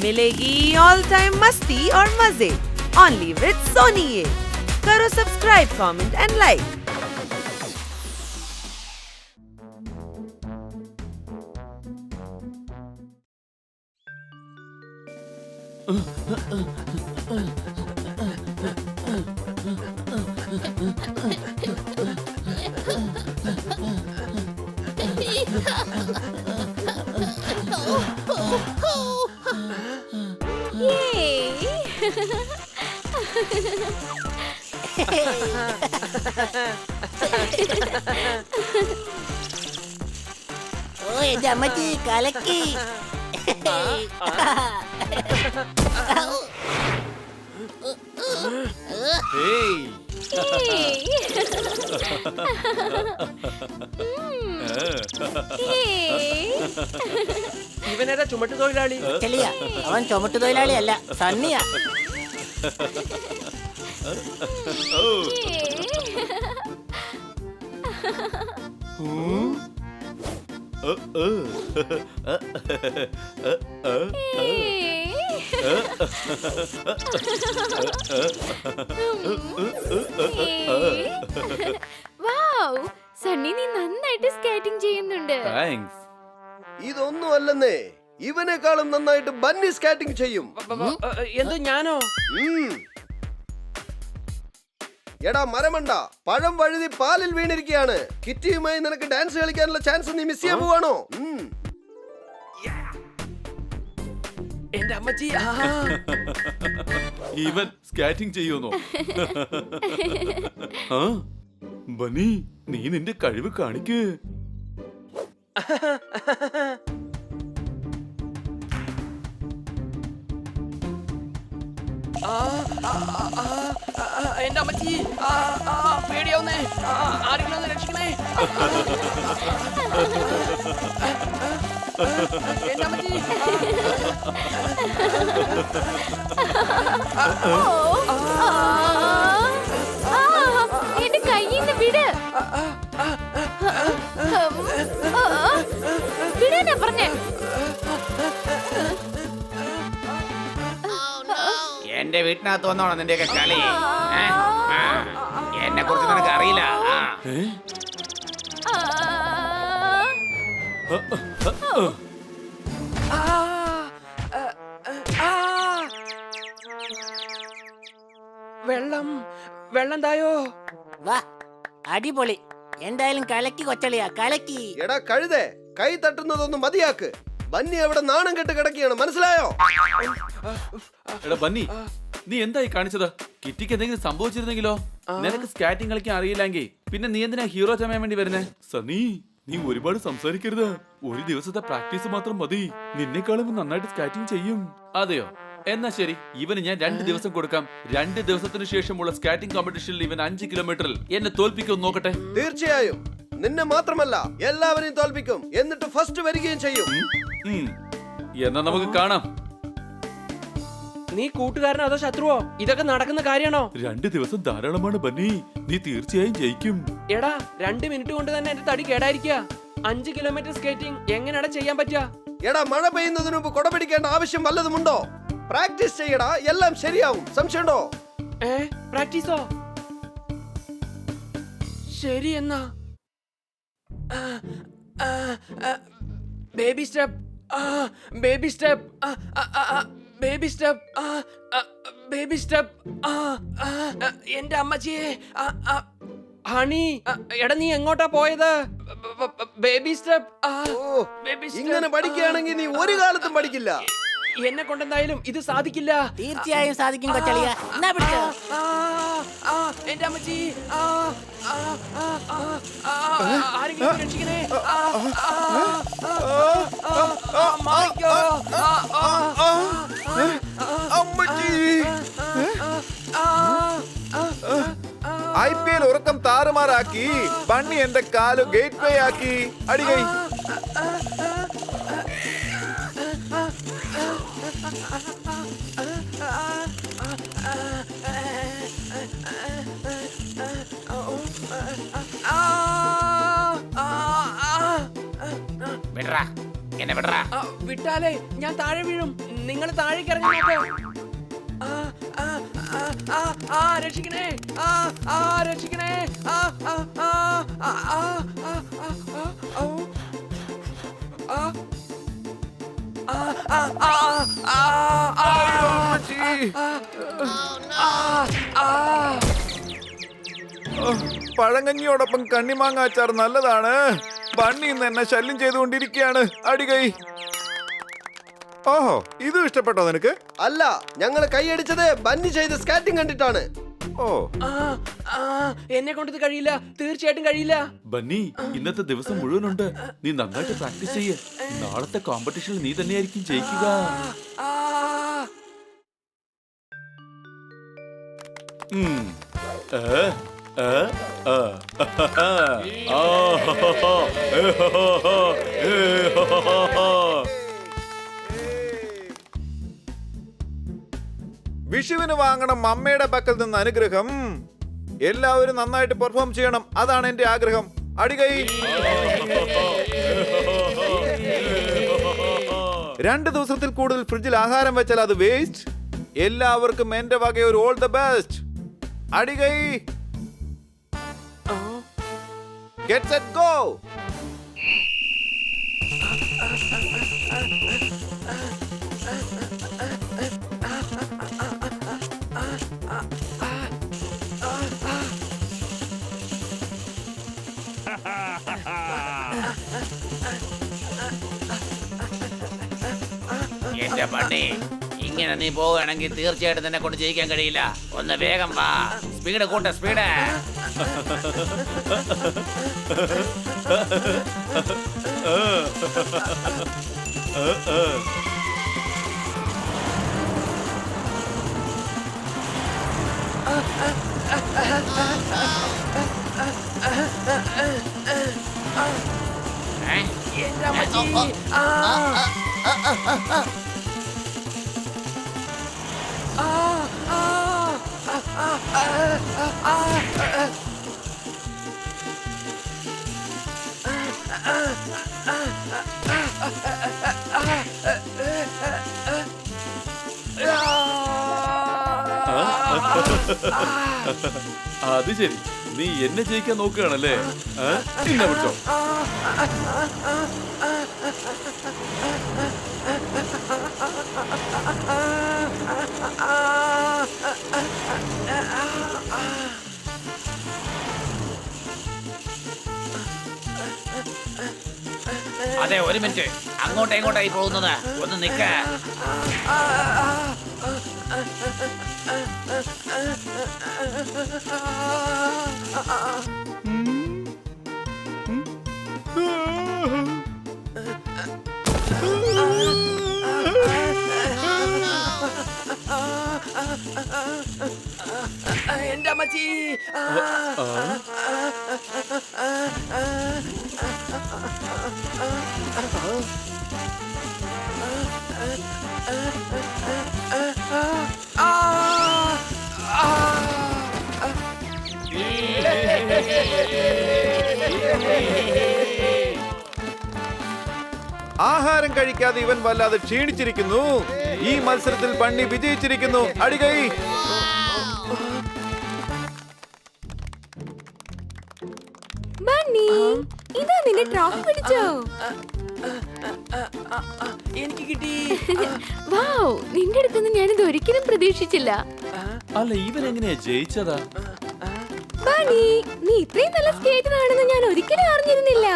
मिलेगी all time मस्ती और मजे ओनली विद सोनी ये। करो सब्सक्राइब, कमेंट एंड लाइक। ഓയ് എന്റെ അമ്മച്ചി കലക്കി. ഇവനേതാ ചുമട്ട് തൊഴിലാളി? ചെലിയ, അവൻ ചുമട്ടു തൊഴിലാളിയല്ല, സണ്ണിയാ. സണ്ണി, നീ നന്നായിട്ട് സ്കേറ്റിംഗ് ചെയ്യുന്നുണ്ട്. ഇതൊന്നും അല്ലെന്നേ, ഇവനെക്കാളും നന്നായിട്ട് ബന്നി സ്കേറ്റിംഗ് ചെയ്യും. എന്തോ ഞാനോ? എടാ മരമണ്ട, പഴം വഴുതി പാലിൽ വീണിരിക്കുകയാണ്. കിറ്റിയുമായി നിനക്ക് ഡാൻസ് കളിക്കാനുള്ള ചാൻസ് നീ മിസ് ചെയ്യാൻ പോവാണോ? എന്റെ അമ്മച്ചി ഇവൻ സ്കേറ്റിംഗ് ചെയ്യുന്നോ? ബന്നി, നീ നിന്റെ കഴിവ് കാണിക്ക്. എന്റെ അമ്മച്ചി പേടിയാവുന്നേ. ആരെങ്കിലും ഒന്ന് രക്ഷിക്കണേ. എന്റെ അമ്മച്ചി. എന്റെ കയ്യിന്ന് വിട്. വിടാനാ പറഞ്ഞേ. എന്റെ വീട്ടിനകത്ത് വന്നോണോ നിന്റെയൊക്കെ കളി? എന്നെ കുറിച്ച് നിനക്ക് അറിയില്ല. വെള്ളം തായോ. വാ, അടിപൊളി. എന്തായാലും കലക്കി കൊച്ചളിയാ, കലക്കി. എടാ കഴുതേ, കൈ തട്ടുന്നതൊന്നും മതിയാക്ക്. ബന്നി അവിടെ നാണം കെട്ട് കിടക്കുകയാണ്, മനസ്സിലായോ? എടാ ബന്നി, നീ എന്തായി കാണിച്ചത്? കിറ്റിക്ക് എന്തെങ്കിലും സംഭവിച്ചിരുന്നെങ്കിലോ? നിനക്ക് സ്കേറ്റിംഗ് കളിക്കാൻ അറിയില്ലെങ്കിൽ പിന്നെ നീ എന്തിനാ ഹീറോ ചമയാൻ വേണ്ടി വരുന്നേ? സണ്ണി, നീ ഒരുപാട് സംസാരിക്കരുത്. ഒരു ദിവസത്തെ പ്രാക്ടീസ് മാത്രം മതി. നിന്നെക്കാളും നന്നായിട്ട് സ്കേറ്റിംഗ് ചെയ്യും. അതെയോ? എന്നാ ശരി, ഇവന് ഞാൻ 2 ദിവസം കൊടുക്കാം. 2 ദിവസത്തിന് ശേഷമുള്ള സ്കേറ്റിംഗ് കോമ്പറ്റീഷനിൽ ഇവൻ 5 കിലോമീറ്ററിൽ എന്നെ തോൽപ്പിക്കും. നോക്കട്ടെ. തീർച്ചയായും നിന്നെ മാത്രമല്ല എല്ലാവരെയും തോൽപ്പിക്കും. എന്നിട്ട് ഫസ്റ്റ് വരികയും ചെയ്യും. എന്നാ നമുക്ക് കാണാം. നീ കൂട്ടുകാരനോ അതോ ശത്രുവോ? ഇതൊക്കെ നടക്കുന്ന കാര്യമാണോ? 2 ദിവസം ധാരാളമാണ് ബന്നി. നീ തീർച്ചയായും ജയിക്കും. എടാ, 2 മിനിറ്റ് കൊണ്ട് തന്നെ എന്റെ തടി കേടായിരിക്കുക. 5 കിലോമീറ്റർ സ്കേറ്റിംഗ് എങ്ങനെയാ ചെയ്യാൻ പറ്റുക? എടാ, മഴ പെയ്യുന്നതിന് മുമ്പ് കൊട പിടിക്കേണ്ട ആവശ്യം വല്ലതുമുണ്ടോ? പ്രാക്ടീസ് ചെയ്യടാ, എല്ലാം ശരിയാവും. സംശയമുണ്ടോ? പ്രാക്ടീസോ? ശരി എന്നാ. Baby step, baby step, baby step, baby step. എന്റെ അമ്മച്ചിയെ. ഹണി, എടാ നീ എങ്ങോട്ടാ പോയത്? Baby step. ഇങ്ങനെ പഠിക്കുകയാണെങ്കിൽ നീ ഒരു കാലത്തും പഠിക്കില്ല. എന്നെ കൊണ്ടെന്തായാലും ഇത് സാധിക്കില്ല. തീർച്ചയായും സാധിക്കും കൊച്ചളിയാ. എന്നാ പിടിച്ചോ. എന്റെ അമ്മച്ചി, ആരെങ്കിലും രക്ഷിക്കണേ. IPL ഉറക്കം താറുമാറാക്കി. ബണ്ണി എന്റെ കാലു ഗേറ്റ് വേ ആക്കി. അടികൈ. എന്നെ വിടറാ. വിട്ടാലേ ഞാൻ താഴെ വീഴും. നിങ്ങൾ താഴേക്ക് ഇറങ്ങി നോക്ക്. രക്ഷിക്കണേ, രക്ഷിക്കണേ. പഴങ്കഞ്ഞിയോടൊപ്പം കണ്ണിമാങ്ങ അച്ചാർ നല്ലതാണ്. ബണ്ണി ഇന്ന് എന്നെ ശല്യം ചെയ്തുകൊണ്ടിരിക്കുകയാണ്. അടികൈ. ഓഹോ, ഇതും ഇഷ്ടപ്പെട്ടോ നിനക്ക്? അല്ല, ഞങ്ങള് കൈയടിച്ചത് ബന്നി ചെയ്ത് സ്കാറ്റിംഗ് കണ്ടിട്ടാണ്. ഓ, എന്നെ കൊണ്ടത് കഴിയില്ല, തീർച്ചയായിട്ടും കഴിയില്ല. ബന്നി, ഇന്നത്തെ ദിവസം മുഴുവനുണ്ട്. നീ നന്നായിട്ട് പ്രാക്ടീസ് ചെയ്യ്. നാളത്തെ കോമ്പറ്റീഷനിൽ നീ തന്നെയായിരിക്കും ജയിക്കുക. വിഷുവിന് വാങ്ങണം അമ്മയുടെ പക്കൽ നിന്ന് അനുഗ്രഹം. എല്ലാവരും നന്നായിട്ട് പെർഫോം ചെയ്യണം, അതാണ് എന്റെ ആഗ്രഹം. അടികൈ. 2 ദിവസത്തിൽ കൂടുതൽ ഫ്രിഡ്ജിൽ ആഹാരം വെച്ചാൽ അത് വേസ്റ്റ്. എല്ലാവർക്കും എന്റെ വക ഒരു ഓൾ ദ ബെസ്റ്റ്. അടികൈ. Get set go. എന്റെ ബണ്ണി, ഇങ്ങനെ നീ പോവുകയാണെങ്കിൽ തീർച്ചയായിട്ടും നിന്നെ കൊണ്ട് ജയിക്കാൻ കഴിയില്ല. ഒന്ന് വേഗം വാ. സ്പീഡ് കൂട്ട, സ്പീഡ്. അത് ശരി, നീ എന്നെ ജയിക്കാൻ നോക്കുകയാണല്ലേ? എന്നെ വിളിച്ചോ. അതെ, ഒരു മിനിറ്റ്. അങ്ങോട്ടും ഇങ്ങോട്ടായി പോകുന്നത്. ഒന്ന് നിക്ക. എന്റെ അമ്മച്ചി. ആഹാരം കഴിക്കാതെ ഇവൻ വല്ലാതെ ക്ഷീണിച്ചിരിക്കുന്നു. ഈ മത്സരത്തിൽ ബണ്ണി വിജയിച്ചിരിക്കുന്നു. അടികൈ. ബണ്ണി, ഇതാ നിന്റെ ട്രോഫി പിടിച്ചോ. എനിക്ക് കിട്ടി. വാവ്, നിന്റെ അടുത്തുനിന്ന് ഞാനിത് ഒരിക്കലും പ്രതീക്ഷിച്ചില്ല. അല്ല, ഇവൻ എങ്ങനെയാ ജയിച്ചതാ? ബണ്ണി, നീ ഇത്രയും നല്ല സ്കേറ്ററാണെന്ന് ഞാൻ ഒരിക്കലും അറിഞ്ഞിരുന്നില്ല.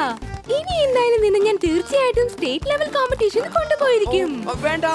ഇനി എന്തായാലും നിന്നെ ഞാൻ തീർച്ചയായിട്ടും സ്റ്റേറ്റ് ലെവൽ കോമ്പറ്റീഷന് കൊണ്ടുപോയിരിക്കും. വേണ്ട.